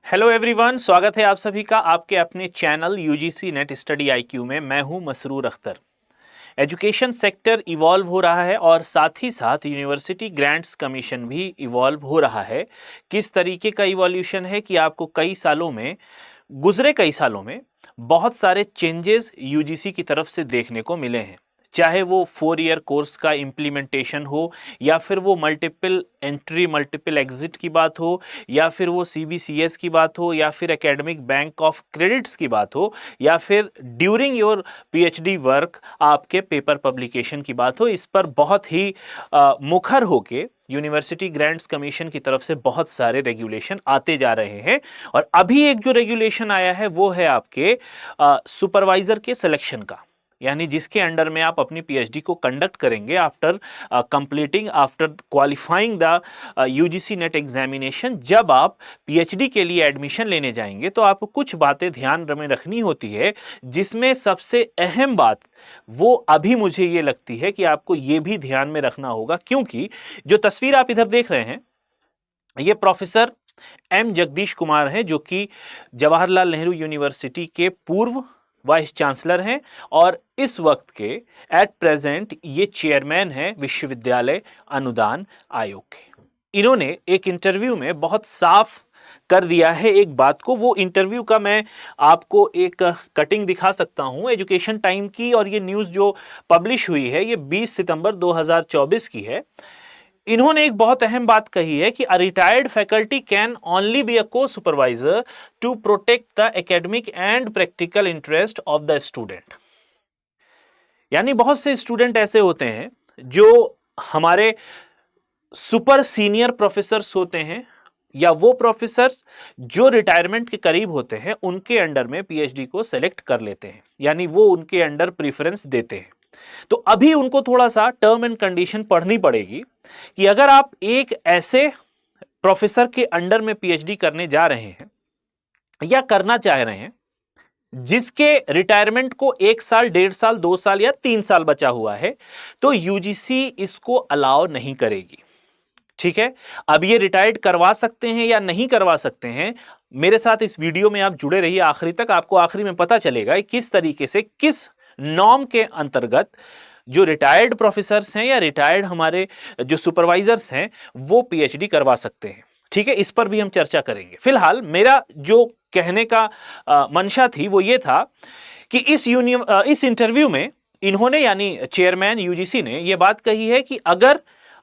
Hello everyone, स्वागत है आप सभी का आपके अपने channel UGC net study IQ में। मैं हूं Masroor Akhtar. Education sector evolve हो रहा है और साथ ही साथ यूनिवर्सिटी ग्रांट्स कमीशन भी इवॉल्व हो रहा है। किस तरीके का इवोल्यूशन है कि आपको गुजरे कई सालों में बहुत सारे चेंजेस यूजीसी की तरफ से देखने को मिले हैं। चाहे वो 4 ईयर कोर्स का इम्प्लीमेंटेशन हो, या फिर वो मल्टीपल एंट्री मल्टीपल एग्जिट की बात हो, या फिर वो सीबीसीएस की बात हो, या फिर एकेडमिक बैंक ऑफ क्रेडिट्स की बात हो, या फिर ड्यूरिंग योर पीएचडी वर्क आपके पेपर पब्लिकेशन की बात हो। इस पर बहुत ही मुखर होके यूनिवर्सिटी ग्रांट्स कमीशन की तरफ से बहुत सारे रेगुलेशन आते जा रहे हैं। और अभी एक जो रेगुलेशन आया है वो है आपके सुपरवाइजर के सिलेक्शन का, यानी जिसके अंडर में आप अपनी पीएचडी को कंडक्ट करेंगे after qualifying the UGC net examination. जब आप पीएचडी के लिए एडमिशन लेने जाएंगे तो आपको कुछ बातें ध्यान में रखनी होती है, जिसमें सबसे अहम बात वो अभी मुझे ये लगती है कि आपको ये भी ध्यान में रखना होगा, क्योंकि जो तस्वीर आप इधर देख रहे हैं ये प्रोफेसर एम जगदीश कुमार हैं, जो कि जवाहरलाल नेहरू यूनिवर्सिटी के पूर्व वाइस चांसलर हैं और इस वक्त के एट प्रेजेंट ये चेयरमैन हैं विश्वविद्यालय अनुदान आयोग के। इन्होंने एक इंटरव्यू में बहुत साफ कर दिया है एक बात को। वो इंटरव्यू का मैं आपको एक कटिंग दिखा सकता हूं एजुकेशन टाइम की, और ये न्यूज़ जो पब्लिश हुई है ये 20 सितंबर 2024 की है। इन्होंने एक बहुत अहम बात कही है कि a retired faculty can only be a co supervisor to protect the academic and practical interest of the student. यानी बहुत से स्टूडेंट ऐसे होते हैं जो हमारे सुपर सीनियर प्रोफेसर्स होते हैं, या वो प्रोफेसर्स जो रिटायरमेंट के करीब होते हैं, उनके अंडर में पीएचडी को सेलेक्ट कर लेते हैं, यानी वो उनके अंडर प्रीफरेंस देते हैं। तो अभी उनको थोड़ा सा टर्म एंड कंडीशन पढ़नी पड़ेगी कि अगर आप एक ऐसे प्रोफेसर के अंडर में पीएचडी करने जा रहे हैं या करना चाह रहे हैं जिसके रिटायरमेंट को 1 साल, 1.5 साल, 2 साल या 3 साल बचा हुआ है, तो यूजीसी इसको अलाउ नहीं करेगी। ठीक है, अब ये रिटायर्ड करवा सकते हैं या नहीं करवा सकते हैं, मेरे साथ इस वीडियो में आप जुड़े रहिए आखिरी तक। आपको आखिरी में पता चलेगा किस तरीके से, किस नॉर्म के अंतर्गत जो रिटायर्ड प्रोफेसर्स हैं या रिटायर्ड हमारे जो सुपरवाइजर्स हैं वो पीएचडी करवा सकते हैं। ठीक है, इस पर भी हम चर्चा करेंगे। फिलहाल मेरा जो कहने का मंशा थी वो ये था कि इस इंटरव्यू में इन्होंने, यानी चेयरमैन यूजीसी ने, यह बात कही है कि अगर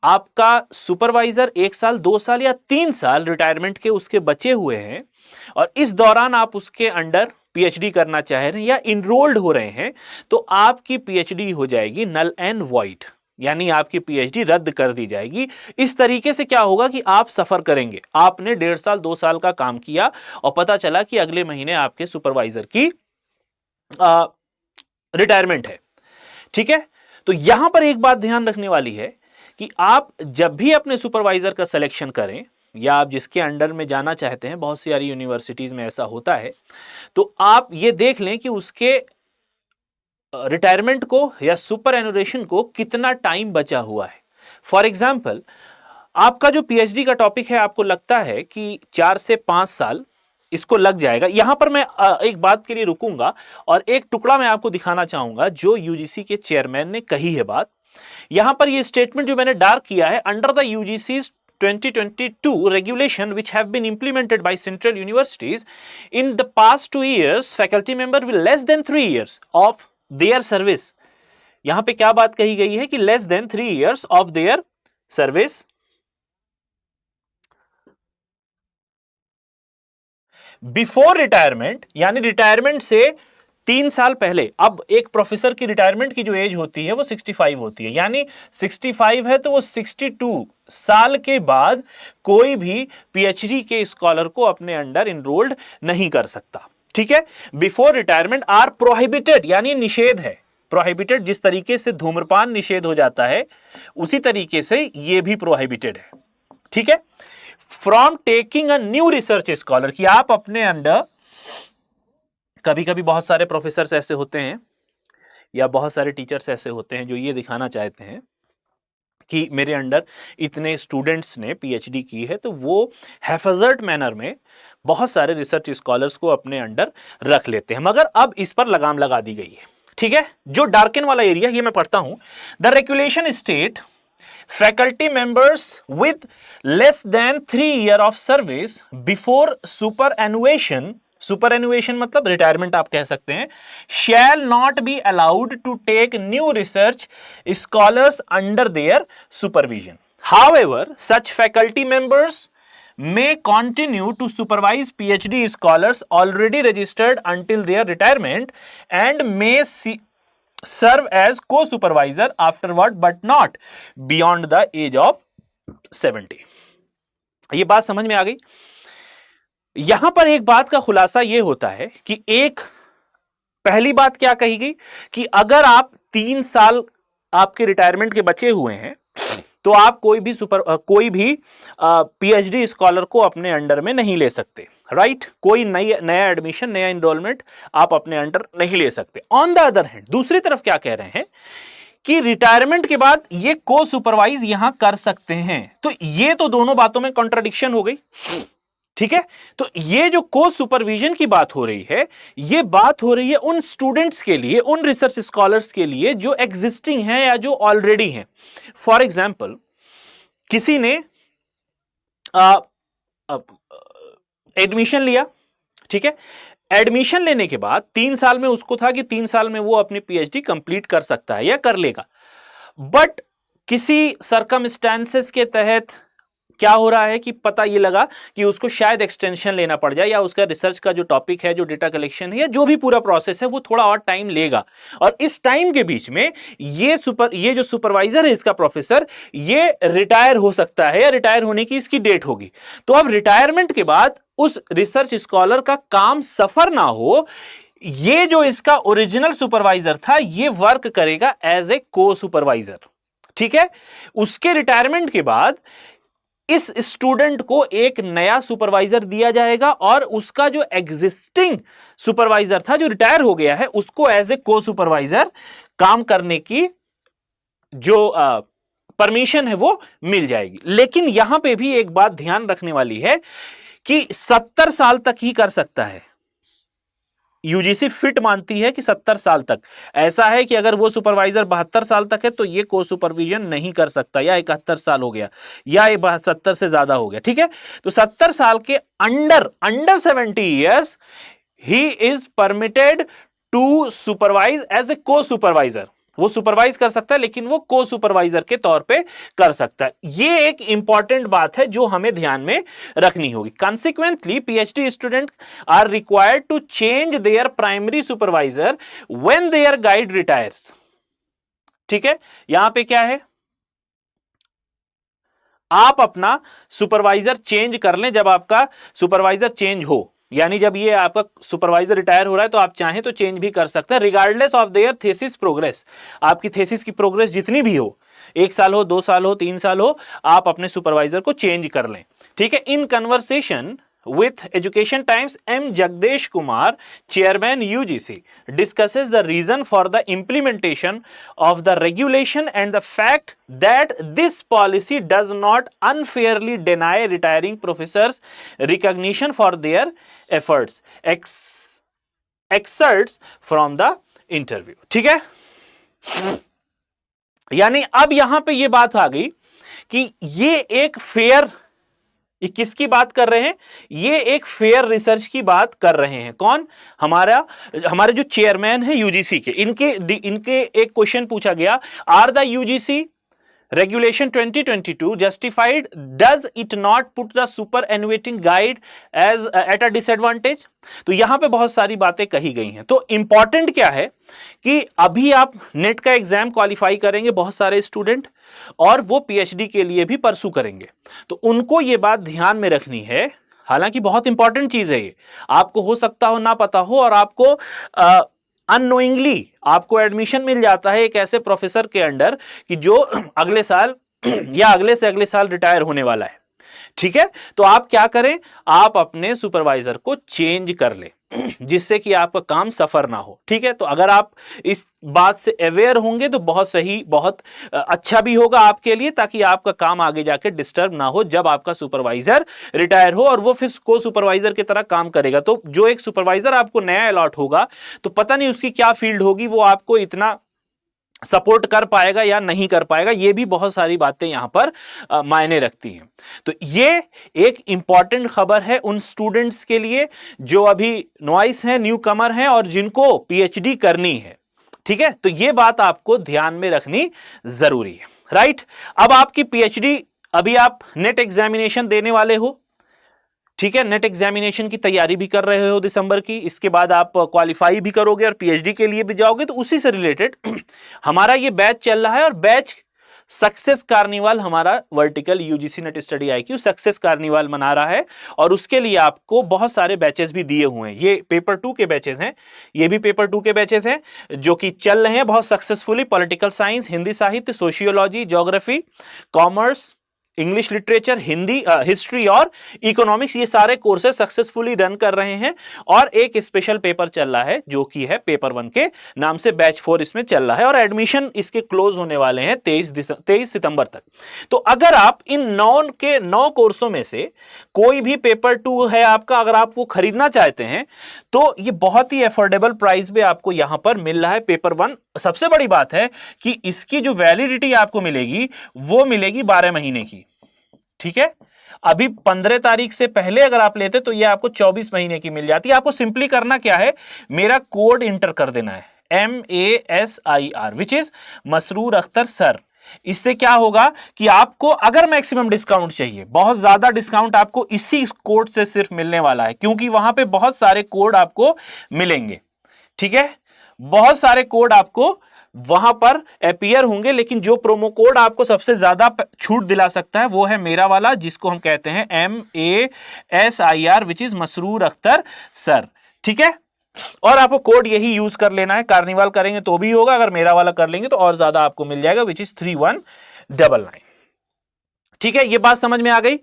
आपका सुपरवाइजर 1 साल, 2 साल या 3 साल रिटायरमेंट के उसके बचे हुए हैं और इस दौरान आप उसके अंडर पीएचडी करना चाह रहे हैं या इनरोल्ड हो रहे हैं, तो आपकी पीएचडी हो जाएगी नल एंड वॉइड, यानी आपकी पीएचडी रद्द कर दी जाएगी। इस तरीके से क्या होगा कि आप सफर करेंगे। आपने 1.5 साल, 2 साल का काम किया और पता चला कि अगले महीने आपके सुपरवाइजर की रिटायरमेंट है। ठीक है, तो यहां पर एक बात ध्यान रखने वाली है कि आप जब भी अपने सुपरवाइजर का सिलेक्शन करें या आप जिसके अंडर में जाना चाहते हैं, बहुत सारी यूनिवर्सिटीज में ऐसा होता है, तो आप ये देख लें कि उसके रिटायरमेंट को या सुपर एनुरेशन को कितना टाइम बचा हुआ है। फॉर एग्जाम्पल, आपका जो पीएचडी का टॉपिक है, आपको लगता है कि 4 से 5 साल इसको लग जाएगा। यहां पर मैं एक बात के लिए रुकूंगा और एक टुकड़ा मैं आपको दिखाना चाहूंगा जो यूजीसी के चेयरमैन ने कही है बात। यहां पर ये स्टेटमेंट जो मैंने डार्क किया है, under the यूजीसी's 2022 regulation which have been implemented by central universities in the past 2 years, faculty member with less than 3 years of their service। यहां पे क्या बात कही गई है कि less than 3 years of their service before retirement, यानी retirement से 3 साल पहले। अब एक प्रोफेसर की रिटायरमेंट की जो एज होती है वो 65 होती है, यानी 65 है तो वो 62 साल के बाद कोई भी पीएचडी के स्कॉलर को अपने अंडर इनरोल्ड नहीं कर सकता। ठीक है, बिफोर रिटायरमेंट आर प्रोहिबिटेड, यानी निषेध है। प्रोहिबिटेड, जिस तरीके से धूम्रपान निषेध हो जाता है उसी तरीके से ये भी प्रोहिबिटेड है। ठीक है, from taking a new research scholar, कि आप अपने अंडर, कभी कभी बहुत सारे प्रोफेसर्स ऐसे होते हैं या बहुत सारे टीचर्स ऐसे होते हैं जो ये दिखाना चाहते हैं कि मेरे अंडर इतने स्टूडेंट्स ने पीएचडी की है, तो वो हैफाजर्ट मैनर में बहुत सारे रिसर्च स्कॉलर्स को अपने अंडर रख लेते हैं, मगर अब इस पर लगाम लगा दी गई है। ठीक है, जो डार्कन वाला एरिया ये मैं पढ़ता हूं, the regulation state faculty members with less than 3 years of service before superannuation मतलब रिटायरमेंट आप कह सकते हैं, shall not be allowed to take new research scholars under their supervision. However, such faculty members may continue to supervise PhD scholars already registered until their retirement and may serve as co-supervisor afterward but not beyond the age of 70. ये बात समझ में आ गई। यहां पर एक बात का खुलासा यह होता है कि एक पहली बात क्या कही गई कि अगर आप 3 साल आपके रिटायरमेंट के बचे हुए हैं तो आप कोई भी पीएचडी स्कॉलर को अपने अंडर में नहीं ले सकते, राइट? कोई नया एडमिशन, नया एनरोलमेंट आप अपने अंडर नहीं ले सकते। ऑन द अदर हैंड, दूसरी तरफ क्या कह रहे हैं कि रिटायरमेंट के बाद ये को सुपरवाइज यहां कर सकते हैं। तो ये तो दोनों बातों में कॉन्ट्रडिक्शन हो गई। ठीक है, तो ये जो को सुपरविजन की बात हो रही है, ये बात हो रही है उन स्टूडेंट्स के लिए, उन रिसर्च स्कॉलर्स के लिए जो एग्जिस्टिंग हैं या जो ऑलरेडी हैं। फॉर एग्जाम्पल, किसी ने एडमिशन लिया, ठीक है, एडमिशन लेने के बाद 3 साल में उसको था कि 3 साल में वो अपनी पीएचडी कंप्लीट कर सकता है या कर लेगा, बट किसी सर्कमस्टेंसेस के तहत क्या हो रहा है कि पता ये लगा कि उसको शायद एक्सटेंशन लेना पड़ जाए, या उसका रिसर्च का जो टॉपिक है, जो डेटा कलेक्शन है, या जो भी पूरा प्रोसेस है, वो थोड़ा और टाइम लेगा। और इस टाइम के बीच में ये जो सुपरवाइजर है, इसका प्रोफेसर, ये रिटायर हो सकता है या रिटायर होने की इसकी डेट होगी। तो अब रिटायरमेंट के बाद उस रिसर्च स्कॉलर का काम सफर ना हो, ये जो इसका ओरिजिनल सुपरवाइजर था, ये वर्क करेगा एज ए को सुपरवाइजर। ठीक है, उसके रिटायरमेंट के बाद इस स्टूडेंट को एक नया सुपरवाइजर दिया जाएगा और उसका जो एग्जिस्टिंग सुपरवाइजर था, जो रिटायर हो गया है, उसको एज ए को सुपरवाइजर काम करने की जो परमिशन है वो मिल जाएगी। लेकिन यहां पे भी एक बात ध्यान रखने वाली है कि 70 साल तक ही कर सकता है। यूजीसी फिट मानती है कि 70 साल तक। ऐसा है कि अगर वो सुपरवाइजर 72 साल तक है तो ये को सुपरविजन नहीं कर सकता, या 71 साल हो गया, या 70 से ज्यादा हो गया। ठीक है, तो 70 साल के अंडर 70 ईयर्स ही is permitted to supervise as a को सुपरवाइजर। वो सुपरवाइज कर सकता है, लेकिन वो को सुपरवाइजर के तौर पे कर सकता है। ये एक इंपॉर्टेंट बात है जो हमें ध्यान में रखनी होगी। Consequently PhD student are required to change their primary supervisor when their guide retires. ठीक है, यहां पे क्या है, आप अपना सुपरवाइजर चेंज कर लें जब आपका सुपरवाइजर चेंज हो, यानी जब ये आपका सुपरवाइजर रिटायर हो रहा है तो आप चाहें तो चेंज भी कर सकते हैं, regardless of their thesis progress. आपकी थेसिस की प्रोग्रेस जितनी भी हो, 1 साल हो, 2 साल हो, 3 साल हो, आप अपने सुपरवाइजर को चेंज कर लें। ठीक है, in conversation with Education Times, M. Jagdesh Kumar, Chairman UGC, discusses the reason for the implementation of the regulation and the fact that this policy does not unfairly deny retiring professors recognition for their efforts. Excerpts from the interview. ठीक है, यानी अब यहां पे ये बात आ गई कि ये एक फेयर, ये किसकी बात कर रहे हैं, ये एक फेयर रिसर्च की बात कर रहे हैं। कौन? हमारे जो चेयरमैन है यूजीसी के, इनके एक क्वेश्चन पूछा गया, are the UGC regulation 2022 justified, does it not put the superannuating guide as at a disadvantage? तो यहां पे बहुत सारी बातें कही गई हैं। तो इंपॉर्टेंट क्या है कि अभी आप नेट का एग्जाम क्वालिफाई करेंगे बहुत सारे स्टूडेंट, और वो पीएचडी के लिए भी परसू करेंगे, तो उनको ये बात ध्यान में रखनी है। हालांकि बहुत इंपॉर्टेंट चीज है ये, आपको हो सकता हो ना पता हो, और आपको अननोइंगली आपको एडमिशन मिल जाता है एक ऐसे प्रोफेसर के अंडर कि जो अगले साल या अगले से अगले साल रिटायर होने वाला है। ठीक है, तो आप क्या करें, आप अपने सुपरवाइजर को चेंज कर ले जिससे कि आपका काम सफर ना हो। ठीक है, तो अगर आप इस बात से अवेयर होंगे तो बहुत सही, बहुत अच्छा भी होगा आपके लिए, ताकि आपका काम आगे जाके डिस्टर्ब ना हो जब आपका सुपरवाइजर रिटायर हो और वो फिर को सुपरवाइजर की तरह काम करेगा। तो जो एक सुपरवाइजर आपको नया अलॉट होगा तो पता नहीं उसकी क्या फील्ड होगी, वो आपको इतना सपोर्ट कर पाएगा या नहीं कर पाएगा, ये भी बहुत सारी बातें यहां पर मायने रखती हैं। तो ये एक इंपॉर्टेंट खबर है उन स्टूडेंट्स के लिए जो अभी नॉइस हैं, न्यू कमर हैं और जिनको पीएचडी करनी है। ठीक है, तो ये बात आपको ध्यान में रखनी जरूरी है, राइट। अब आपकी पीएचडी, अभी आप नेट एग्जामिनेशन देने वाले हो, ठीक है, नेट एग्जामिनेशन की तैयारी भी कर रहे हो दिसंबर की, इसके बाद आप क्वालिफाई भी करोगे और पीएचडी के लिए भी जाओगे। तो उसी से रिलेटेड हमारा ये बैच चल रहा है और बैच सक्सेस कार्निवाल, हमारा vertical UGC net study IQ success carnival मना रहा है और उसके लिए आपको बहुत सारे बैचेस भी दिए हुए हैं। ये पेपर 2 के बैचेस हैं, ये भी पेपर 2 के बैचेस हैं जो कि चल रहे हैं बहुत सक्सेसफुली। पॉलिटिकल साइंस, हिंदी साहित्य, sociology, geography, commerce, English literature, Hindi, history और इकोनॉमिक्स, ये सारे कोर्सेज सक्सेसफुली रन कर रहे हैं। और एक स्पेशल पेपर चल रहा है जो कि है पेपर 1 के नाम से, बैच 4 इसमें चल रहा है और एडमिशन इसके क्लोज होने वाले हैं 23 सितंबर तक। तो अगर आप इन 9 कोर्सों में से कोई भी पेपर 2 है आपका, अगर आप वो खरीदना चाहते हैं तो ये बहुत ही अफोर्डेबल प्राइस पे आपको यहां पर मिल रहा है। पेपर 1, सबसे बड़ी बात है कि इसकी जो वैलिडिटी आपको मिलेगी वो मिलेगी 12 महीने की। ठीक है, अभी 15 तारीख से पहले अगर आप लेते तो ये आपको 24 महीने की मिल जाती है। आपको सिंपली करना क्या है, मेरा कोड इंटर कर देना है MASIR, which is Masroor Akhtar sir. इससे क्या होगा कि आपको अगर मैक्सिमम डिस्काउंट चाहिए, बहुत ज्यादा डिस्काउंट आपको इसी कोड से सिर्फ मिलने वाला है, क्योंकि वहां पे बहुत सारे कोड आपको मिलेंगे। ठीक है, बहुत सारे कोड आपको वहां पर अपीयर होंगे, लेकिन जो प्रोमो कोड आपको सबसे ज्यादा छूट दिला सकता है वो है मेरा वाला, जिसको हम कहते हैं MASIR, which is Masroor Akhtar sir. ठीक है, और आपको कोड यही यूज कर लेना है। कार्निवाल करेंगे तो भी होगा, अगर मेरा वाला कर लेंगे तो और ज्यादा आपको मिल जाएगा, विच इज 3199। ठीक है, ये बात समझ में आ गई।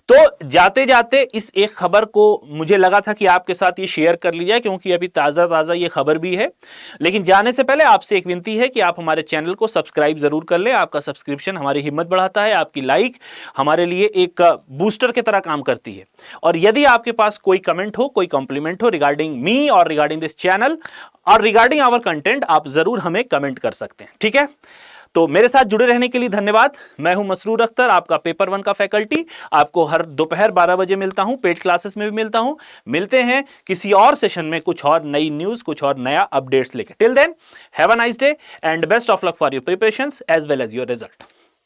तो जाते जाते इस एक खबर को मुझे लगा था कि आपके साथ ये शेयर कर ली जाए, क्योंकि अभी ताजा ये खबर भी है। लेकिन जाने से पहले आपसे एक विनती है कि आप हमारे चैनल को सब्सक्राइब जरूर कर लें। आपका सब्सक्रिप्शन हमारी हिम्मत बढ़ाता है, आपकी लाइक हमारे लिए एक बूस्टर की तरह काम करती है। और यदि आपके पास कोई कमेंट हो, कोई कॉम्प्लीमेंट हो रिगार्डिंग मी और रिगार्डिंग दिस चैनल और रिगार्डिंग आवर कंटेंट, आप जरूर हमें कमेंट कर सकते हैं। ठीक है, तो मेरे साथ जुड़े रहने के लिए धन्यवाद। मैं हूं मसरूर अख्तर, आपका पेपर 1 का फैकल्टी। आपको हर दोपहर 12 बजे मिलता हूं, पेड क्लासेस में भी मिलता हूं। मिलते हैं किसी और सेशन में कुछ और नई न्यूज, कुछ और नया अपडेट्स लेकर। Till then, have a nice day and best of luck for your preparations as well as your result.